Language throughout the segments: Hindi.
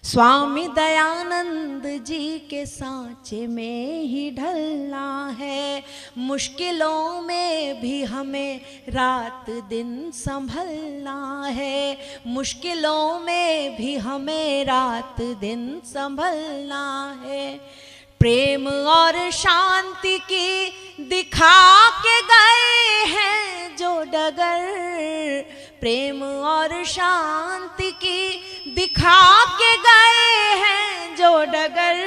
स्वामी दयानंद जी के सांचे में ही ढलना है, मुश्किलों में भी हमें रात दिन संभलना है, मुश्किलों में भी हमें रात दिन संभलना है। प्रेम और शांति की दिखा के गए हैं जो डगर, प्रेम और शांति की दिखा के गए हैं जो डगर,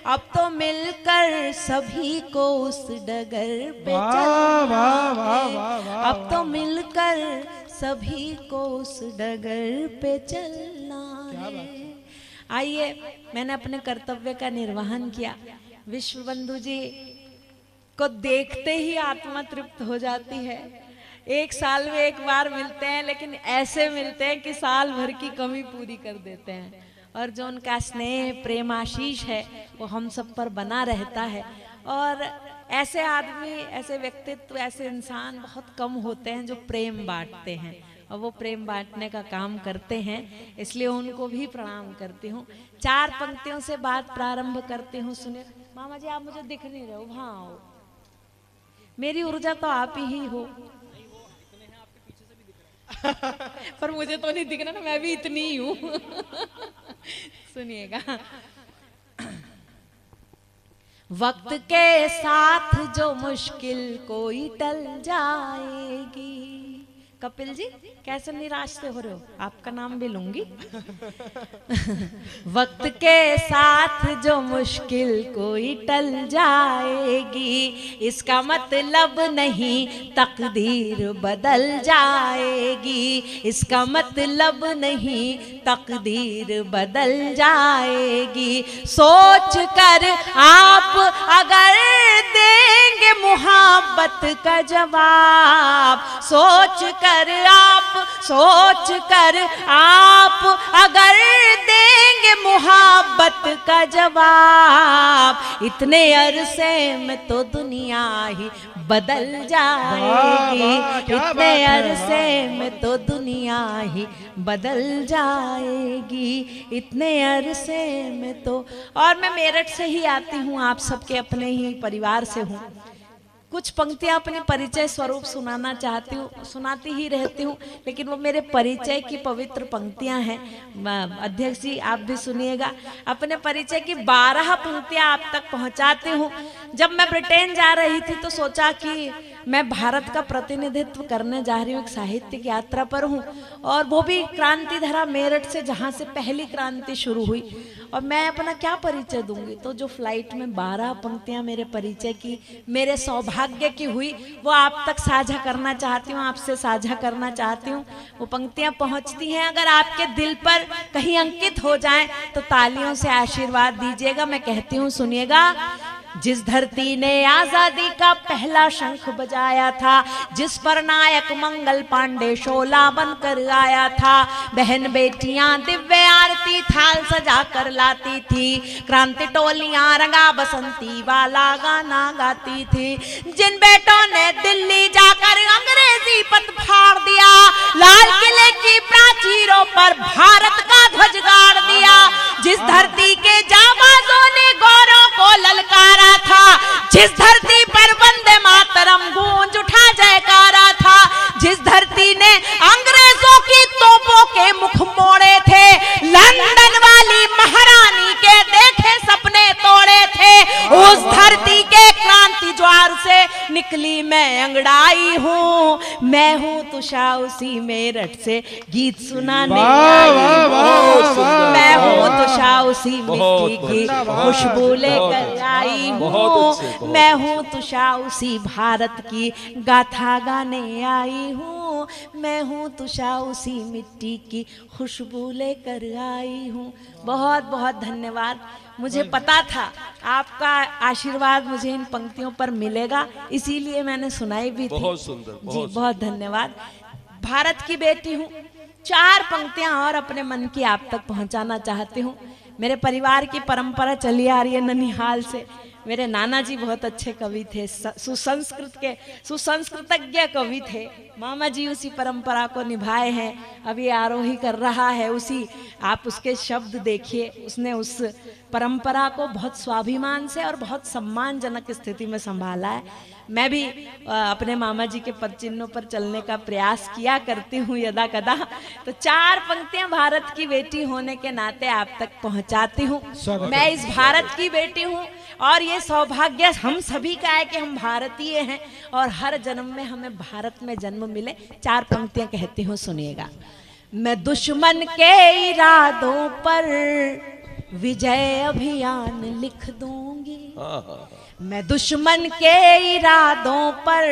अब तो मिलकर सभी को उस डगर पे चलना है, अब तो मिलकर सभी को उस डगर पे चलना है। आइए, मैंने अपने कर्तव्य का निर्वहन किया। विश्व बंधु जी को देखते ही आत्मा तृप्त हो जाती है। एक साल में एक बार मिलते हैं, लेकिन ऐसे मिलते हैं कि साल भर की कमी पूरी कर देते हैं। और जो उनका स्नेह प्रेम आशीष है वो हम सब पर बना रहता है। और ऐसे आदमी, ऐसे व्यक्तित्व, ऐसे इंसान बहुत कम होते हैं जो प्रेम बांटते हैं, और वो प्रेम बांटने का काम करते हैं, इसलिए उनको भी प्रणाम करती हूँ। 4 पंक्तियों से बात प्रारंभ करती हूँ। सुनिए मामा जी, आप मुझे दिख नहीं रहे हो, वहाँ आओ, मेरी ऊर्जा तो आप ही हो। पर मुझे तो नहीं दिख रहा ना, मैं भी इतनी ही हूँ। सुनिएगा। वक्त के साथ जो मुश्किल कोई टल जाएगी। कपिल जी कैसे निराश से हो रहे हो, आपका नाम भी लूंगी। वक्त के साथ जो मुश्किल कोई टल जाएगी, इसका मतलब नहीं तकदीर बदल जाएगी, इसका मतलब नहीं तकदीर बदल जाएगी। सोच कर आप अगर देंगे मुहब्बत का जवाब, सोच कर आप अगर देंगे मुहब्बत का जवाब, इतने अरसे में तो दुनिया ही बदल जाएगी, इतने अरसे में तो दुनिया ही बदल जाएगी, इतने अरसे में तो। और मैं मेरठ से ही आती हूँ, आप सबके अपने ही परिवार से हूँ। कुछ पंक्तियां अपने परिचय स्वरूप सुनाना चाहती हूँ, सुनाती ही रहती हूँ, लेकिन वो मेरे परिचय की पवित्र पंक्तियां हैं। अध्यक्ष जी आप भी सुनिएगा। अपने परिचय की 12 पंक्तियां आप तक पहुंचाती हूँ। जब मैं ब्रिटेन जा रही थी तो सोचा कि मैं भारत का प्रतिनिधित्व करने जा रही हूँ, एक साहित्यिक यात्रा पर हूँ, और वो भी क्रांति धरा मेरठ से, जहाँ से पहली क्रांति शुरू हुई, और मैं अपना क्या परिचय दूंगी। तो जो फ्लाइट में 12 पंक्तियां मेरे परिचय की, मेरे सौभाग्य की हुई, वो आप तक साझा करना चाहती हूँ, आपसे साझा करना चाहती हूँ। वो पंक्तियां पहुंचती हैं, अगर आपके दिल पर कहीं अंकित हो जाएं तो तालियों से आशीर्वाद दीजिएगा। मैं कहती हूँ, सुनिएगा। जिस धरती ने आजादी का पहला शंख बजाया था, जिस पर नायक मंगल पांडे शोला बनकर आया था, बहन बेटियां दिव्य आरती थाल सजा कर लाती थी, क्रांति टोलियां रंगा बसंती वाला गाना गाती थी, जिन बेटों ने दिल्ली जाकर अंग्रेजी पद फाड़ दिया, लाल किले की प्राचीरों पर भारत का ध्वज गाड़ दिया, जिस धरती के जाबाजों ने गौरव को ललकारा था, जिस धरती पर वंदे मातरम गूंज उठा जयकारा था, जिस धरती ने अंग्रेजों की तोपों के मुख मोड़े थे, लंदन वाली महारानी के देखे सपने तोड़े थे, उस धरती के क्रांति ज्वार से निकली मैं अंगड़ाई हूँ, मैं हूँ तुषा उसी मेरठ से गीत सुनाने आई हूँ, मैं हूँ तुषा उसी मिट्टी की खुशबू लेकर आई हूँ, मैं हूँ तुषा उसी भारत की गाथा गाने आई हूँ, मैं हूँ तुषा उसी मिट्टी की खुशबू लेकर आई हूँ। बहुत बहुत धन्यवाद। मुझे पता था आपका आशीर्वाद मुझे इन पंक्तियों पर मिलेगा, इसीलिए मैंने सुनाई भी थी। बहुत सुंदर, जी बहुत धन्यवाद। भारत की बेटी हूँ। 4 पंक्तियां और अपने मन की आप तक पहुंचाना चाहती हूँ। मेरे परिवार की परंपरा चली आ रही है ननिहाल से। मेरे नाना जी बहुत अच्छे कवि थे, सुसंस्कृतज्ञ कवि थे। मामा जी उसी परंपरा को निभाए हैं, अभी आरोही कर रहा है उसी, आप उसके शब्द देखिए, उसने उस परंपरा को बहुत स्वाभिमान से और बहुत सम्मानजनक स्थिति में संभाला है। मैं भी अपने मामा जी के पद चिन्हों पर चलने का प्रयास किया करती हूँ यदा कदा, तो 4 पंक्तियां भारत की बेटी होने के नाते आप तक पहुंचाती हूँ। मैं इस भारत की बेटी हूँ और ये सौभाग्य हम सभी का है कि हम भारतीय हैं और हर जन्म में हमें भारत में जन्म मिले। 4 पंक्तियां कहती हूँ, सुनिएगा। मैं दुश्मन के इरादों पर विजय अभियान लिख दूंगी, मैं दुश्मन के इरादों पर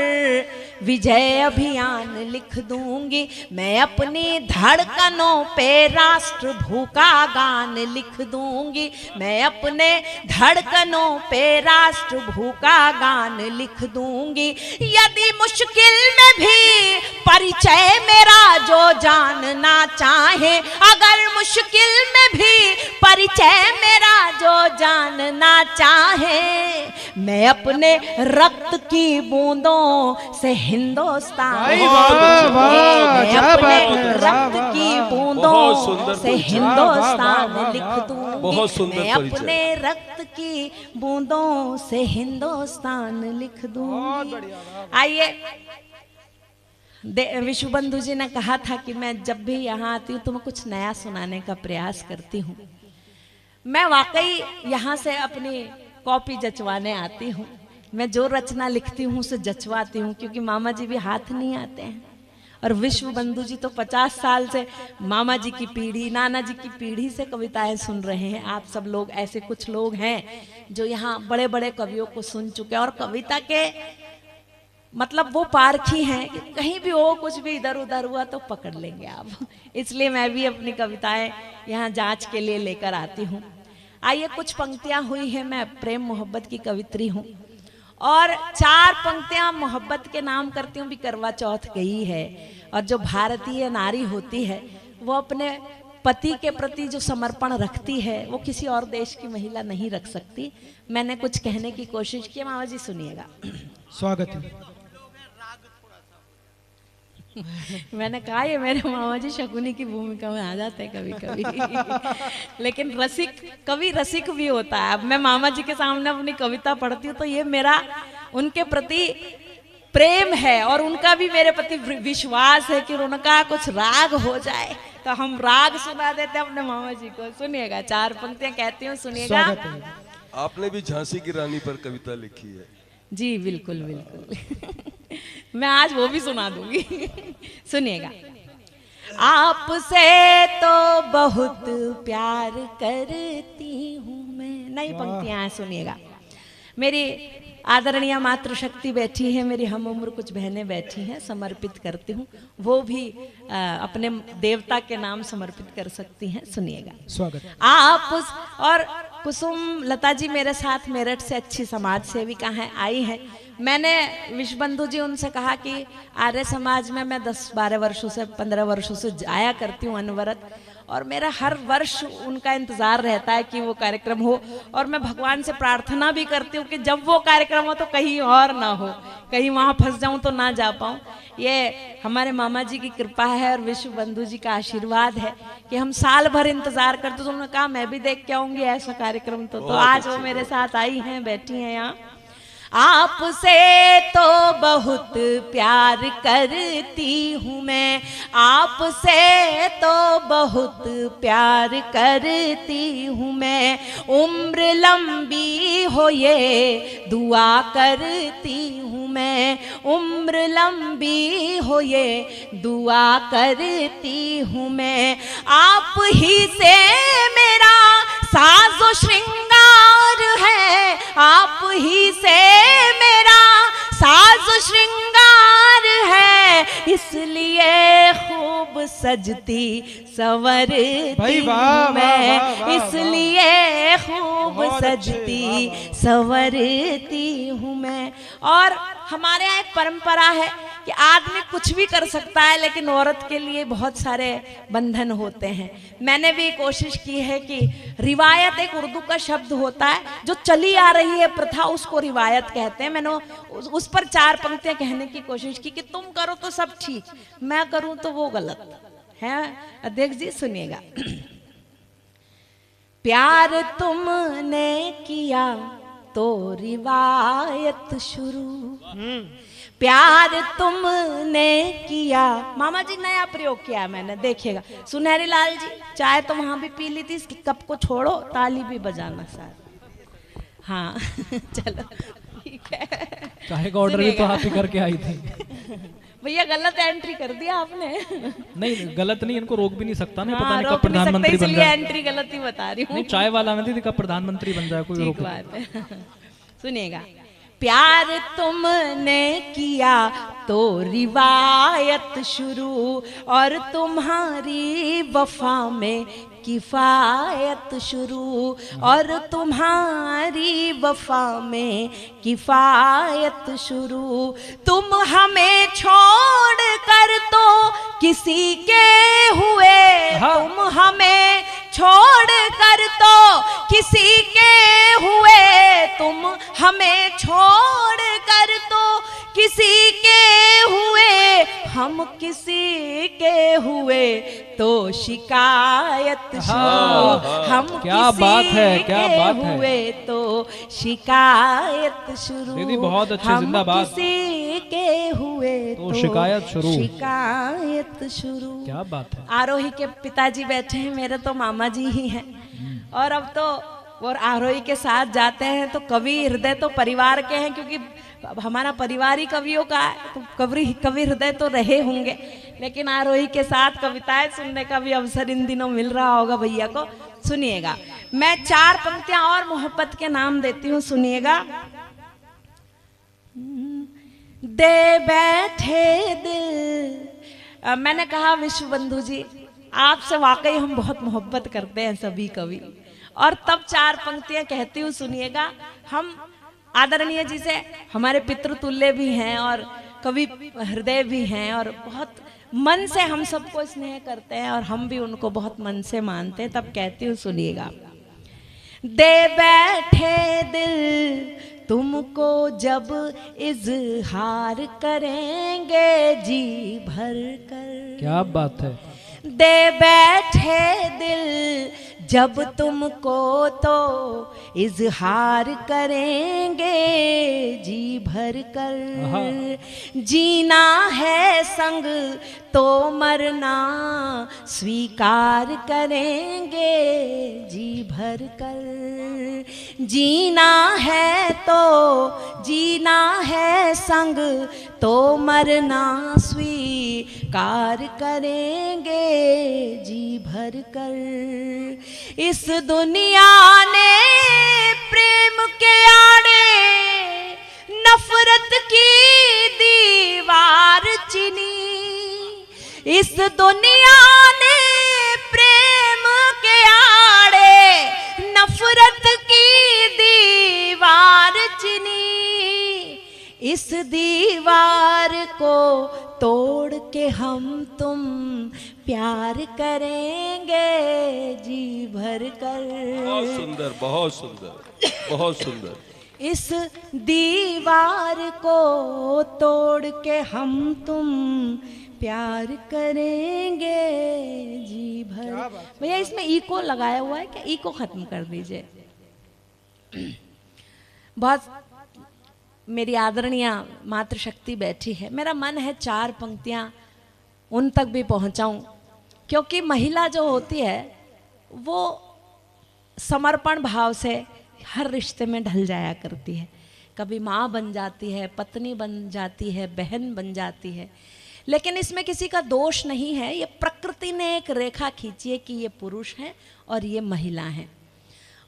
विजय अभियान लिख दूंगी, मैं अपनी धड़कनों पे राष्ट्र भूखा गान लिख दूंगी, मैं अपने धड़कनों पे राष्ट्र भूखा गान लिख दूंगी। यदि मुश्किल में भी परिचय मेरा जो जानना चाहे, अगर मुश्किल में भी परिचय मेरा जो जानना चाहे, मैं अपने रक्त की बूंदों से हिंदुस्तान, मैं अपने रक्त की बूंदों से हिंदुस्तान लिख दूंगी, मैं अपने रक्त की बूंदों से हिंदुस्तान लिख दूंगी। आइए, विश्व बंधु जी ने कहा था कि मैं जब भी यहाँ आती हूँ तो मैं कुछ नया सुनाने का प्रयास करती हूँ। मैं वाकई यहाँ से अपनी कॉपी जचवाने आती हूँ, मैं जो रचना लिखती हूँ उसे जचवाती हूँ, क्योंकि मामा जी भी हाथ नहीं आते हैं और विश्व बंधु जी तो 50 साल से मामा जी की पीढ़ी, नाना जी की पीढ़ी से कविताएं सुन रहे हैं। आप सब लोग ऐसे कुछ लोग हैं जो यहाँ बड़े बड़े कवियों को सुन चुके हैं और कविता के मतलब वो पारखी हैं कि कहीं भी हो, कुछ भी इधर उधर हुआ तो पकड़ लेंगे आप। इसलिए मैं भी अपनी कविताएं यहाँ जांच के लिए लेकर आती हूँ। आइए, कुछ पंक्तियां हुई हैं, मैं प्रेम मोहब्बत की कवित्री हूँ और 4 पंक्तियां मोहब्बत के नाम करती हूँ। भी करवा चौथ गई है और जो भारतीय नारी होती है वो अपने पति के प्रति जो समर्पण रखती है वो किसी और देश की महिला नहीं रख सकती। मैंने कुछ कहने की कोशिश की, मामा जी सुनिएगा। स्वागत है। मैंने कहा ये मेरे मामा जी शकुनी की भूमिका में आ जाते हैं कभी कभी। लेकिन रसिक, कवि रसिक भी होता है। अब मैं मामा जी के सामने अपनी कविता पढ़ती हूँ तो ये मेरा उनके प्रति प्रेम है और उनका भी मेरे प्रति विश्वास है कि उनका कुछ राग हो जाए तो हम राग सुना देते हैं अपने मामा जी को। सुनिएगा, 4 पंक्तियां कहती हूँ, सुनिएगा। आपने भी झांसी की रानी पर कविता लिखी है? जी बिल्कुल बिल्कुल। मैं आज वो भी सुना दूंगी। सुनिएगा। आपसे तो बहुत प्यार करती हूँ मैं, नई पंक्तियां सुनिएगा। मेरी आदरणीय मातृशक्ति बैठी है, मेरी हम उम्र कुछ बहनें बैठी हैं, समर्पित करती हूँ। वो भी अपने देवता के नाम समर्पित कर सकती हैं। सुनिएगा। स्वागत। आप और कुसुम लता जी मेरे साथ मेरठ से अच्छी समाज सेविका हैं, आई हैं। मैंने विश्व बंधु जी उनसे कहा कि आर्य समाज में मैं 10-12 वर्षों से 15 वर्षों से आया करती हूँ अनवरत, और मेरा हर वर्ष उनका इंतजार रहता है कि वो कार्यक्रम हो और मैं भगवान से प्रार्थना भी करती हूँ कि जब वो कार्यक्रम हो तो कहीं और ना हो, कहीं वहाँ फंस जाऊँ तो ना जा पाऊँ। ये हमारे मामा जी की कृपा है और विश्व बंधु जी का आशीर्वाद है कि हम साल भर इंतजार करते। तो उन्होंने कहा मैं भी देख के आऊँगी ऐसा कार्यक्रम, तो आज वो मेरे साथ आई हैं, बैठी हैं यहाँ। आपसे तो बहुत प्यार करती हूँ मैं, आपसे तो बहुत प्यार करती हूँ मैं, उम्र लंबी हो ये दुआ करती हूँ मैं, उम्र लंबी हो ये दुआ करती हूँ मैं। आप ही से मेरा साजो श्रृंगार है, आप ही से मेरा साज श्रृंगार है, इसलिए खूब सजती संवरती मैं, इसलिए खूब सजती संवरती हूँ मैं। और हमारे यहाँ एक परंपरा है कि आदमी कुछ भी कर सकता है, लेकिन औरत के लिए बहुत सारे बंधन होते हैं। मैंने भी कोशिश की है कि रिवायत एक उर्दू का शब्द होता है, जो चली आ रही है प्रथा, उसको रिवायत कहते हैं। मैंने उस पर 4 पंक्तियां कहने की कोशिश की कि तुम करो तो सब ठीक, मैं करूं तो वो गलत है। अध्यक्ष जी सुनिएगा। प्यार तुमने किया तो रिवायत शुरू, प्यार तुमने किया। मामा जी नया प्रयोग किया मैंने, देखिएगा। सुनहरी लाल जी चाय तो वहां भी पी ली थी, इसकी कप को छोड़ो, ताली भी बजाना साथ। हाँ चलो ठीक है। चाय का ऑर्डर भी तो आप ही करके आई थी। भैया गलत एंट्री कर दिया आपने। नहीं गलत नहीं, इनको रोक भी नहीं सकता ना, पता हाँ, नहीं कब रोक नहीं प्रधानमंत्री सकते, बन इसलिए जाए। एंट्री गलत ही बता रही हूँ। नहीं चाय वाला में थी, कब प्रधानमंत्री बन जाए, कोई ठीक रोक बात है। सुनिएगा। प्यार तुमने किया तो रिवायत शुरू, और तुम्हारी वफा में किफायत शुरू, और तुम्हारी वफा में किफायत शुरू। तुम हमें छोड़ कर तो किसी के हुए, तुम हमें छोड़ कर तो किसी के हुए, तुम हमें छोड़ कर तो किसी के हुए, हम किसी के हुए तो शिकायत शुरू, हम क्या किसी बात है, क्या के बात है। हुए तो शिकायत शुरू। दीदी बहुत अच्छे, हम जिंदाबाद। किसी के हुए तो शिकायत शुरू। शिकायत शुरू। क्या बात है। आरोही के पिताजी बैठे हैं, मेरे तो मामा जी ही हैं। और अब तो और आरोही के साथ जाते हैं तो कवि हृदय तो परिवार के हैं, क्योंकि हमारा परिवार ही कवियों का है, तो कवि हृदय तो रहे होंगे। लेकिन आरोही के साथ कविताएं सुनने का भी अवसर इन दिनों मिल रहा होगा भैया को। सुनिएगा, मैं 4 पंक्तियां और मोहब्बत के नाम देती हूँ, सुनिएगा। दे बैठे दिल। मैंने कहा विश्व बंधु जी, आपसे वाकई हम बहुत मोहब्बत करते हैं सभी कवि, और तब 4 पंक्तियां कहती हूँ, सुनिएगा। हम आदरणीय जी से हमारे पितृतुल्य भी हैं और कवि हृदय भी हैं, और बहुत मन से हम सबको स्नेह करते हैं, और हम भी उनको बहुत मन से मानते हैं। तब कहती हूँ, सुनिएगा। दे बैठे दिल तुमको जब इजहार करेंगे जी भर कर। क्या बात है। दे बैठे दिल जब तुमको तो इजहार करेंगे जी भर कर। जीना है संग तो मरना स्वीकार करेंगे जी भर कर। जीना है तो जीना है संग तो मरना स्वीकार करेंगे जी भर कर। इस दुनिया ने प्रेम के आड़े नफरत की दीवार चिनी। इस दुनिया ने प्रेम के आड़े नफरत की दीवार चिनी। इस दीवार को तोड़ के हम तुम प्यार करेंगे जी भर कर। बहुत सुंदर, बहुत सुंदर, बहुत सुंदर। इस दीवार को तोड़ के हम तुम प्यार करेंगे जी भर। भैया इसमें इको लगाया हुआ है क्या? इको खत्म कर दीजिए। बहुत मेरी आदरणीय मातृशक्ति बैठी है, मेरा मन है 4 पंक्तियां उन तक भी पहुंचाऊं, क्योंकि महिला जो होती है वो समर्पण भाव से हर रिश्ते में ढल जाया करती है। कभी माँ बन जाती है, पत्नी बन जाती है, बहन बन जाती है, लेकिन इसमें किसी का दोष नहीं है। ये प्रकृति ने एक रेखा खींची है कि ये पुरुष हैं और ये महिला हैं।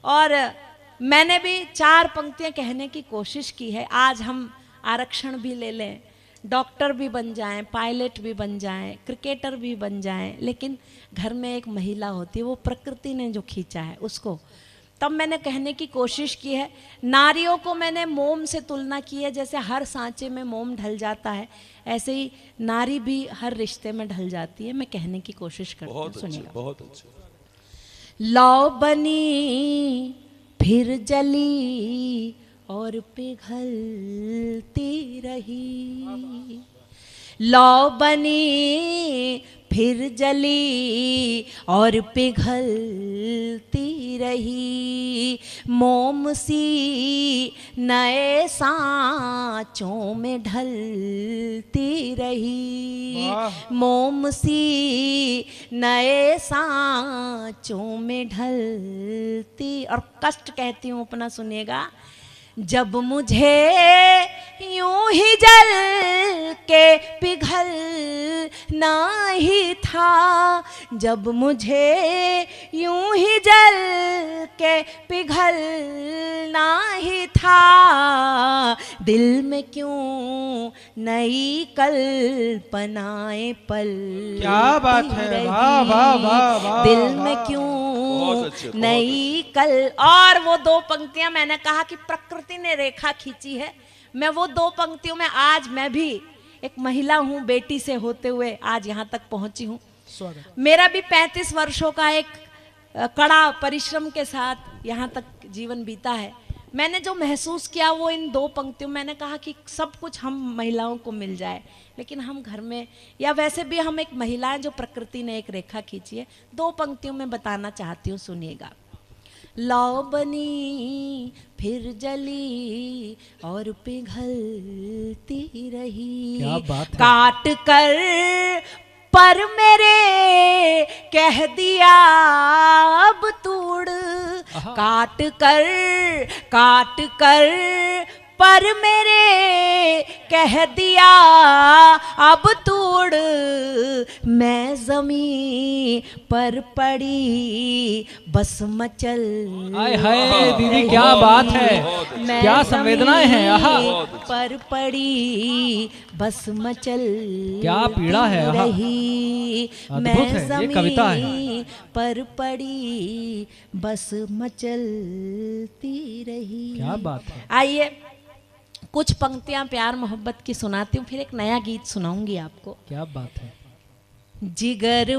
और मैंने भी 4 पंक्तियां कहने की कोशिश की है। आज हम आरक्षण भी ले लें, डॉक्टर भी बन जाएं, पायलट भी बन जाएं, क्रिकेटर भी बन जाएं, लेकिन घर में एक महिला होती है, वो प्रकृति ने जो खींचा है उसको। तब मैंने कहने की कोशिश की है, नारियों को मैंने मोम से तुलना की है। जैसे हर सांचे में मोम ढल जाता है, ऐसे ही नारी भी हर रिश्ते में ढल जाती है। मैं कहने की कोशिश करती हूँ, बहुत अच्छे, सुनिएगा। बहुत अच्छे। लौ बनी फिर जली और पिघलती रही, लौ बनी फिर जली और पिघलती रही, मोम सी नए सांचों में ढलती रही, मोम सी नए सांचों में ढलती। और कष्ट कहती हूँ अपना, सुनिएगा। जब मुझे यूं ही जल के पिघलना ही था, जब मुझे यूं ही जल के पिघलना ही था, दिल में क्यों नई कल्पनाएं पल, क्या बात है, वाह वाह वाह वाह, दिल में क्यों बहुत अच्छे, बहुत नई कल। और वो दो पंक्तियां मैंने कहा कि प्रकृति ने रेखा खींची है, मैं वो दो पंक्तियों में आज मैं भी एक महिला हूँ, बेटी से होते हुए आज यहाँ तक पहुंची हूँ। मेरा भी 35 वर्षों का एक कड़ा परिश्रम के साथ यहाँ तक जीवन बीता है। मैंने जो महसूस किया वो इन दो पंक्तियों, मैंने कहा कि सब कुछ हम महिलाओं को मिल जाए, लेकिन हम घर में या वैसे भी हम एक महिलाएं, जो प्रकृति ने एक रेखा खींची है, दो पंक्तियों में बताना चाहती हूँ, सुनिएगा। लौ बनी फिर जली और पिघलती रही, क्या बात है। काट कर पर मेरे कह दिया अब तोड़, काट कर पर मेरे कह दिया अब तोड़, मैं जमीन पर पड़ी बस मचल। आय हाय दीदी, क्या बात है, मैं क्या संवेदनाएं हैं। आहा, पर पड़ी बस मचल क्या पीड़ा है। आहा, रही, अद्भुत मैं है, ये कविता है। जमीन पर पड़ी बस मचलती रही। क्या बात है। आइए कुछ पंक्तियां प्यार मोहब्बत की सुनाती हूँ, फिर एक नया गीत सुनाऊंगी आपको। क्या बात है। जिगर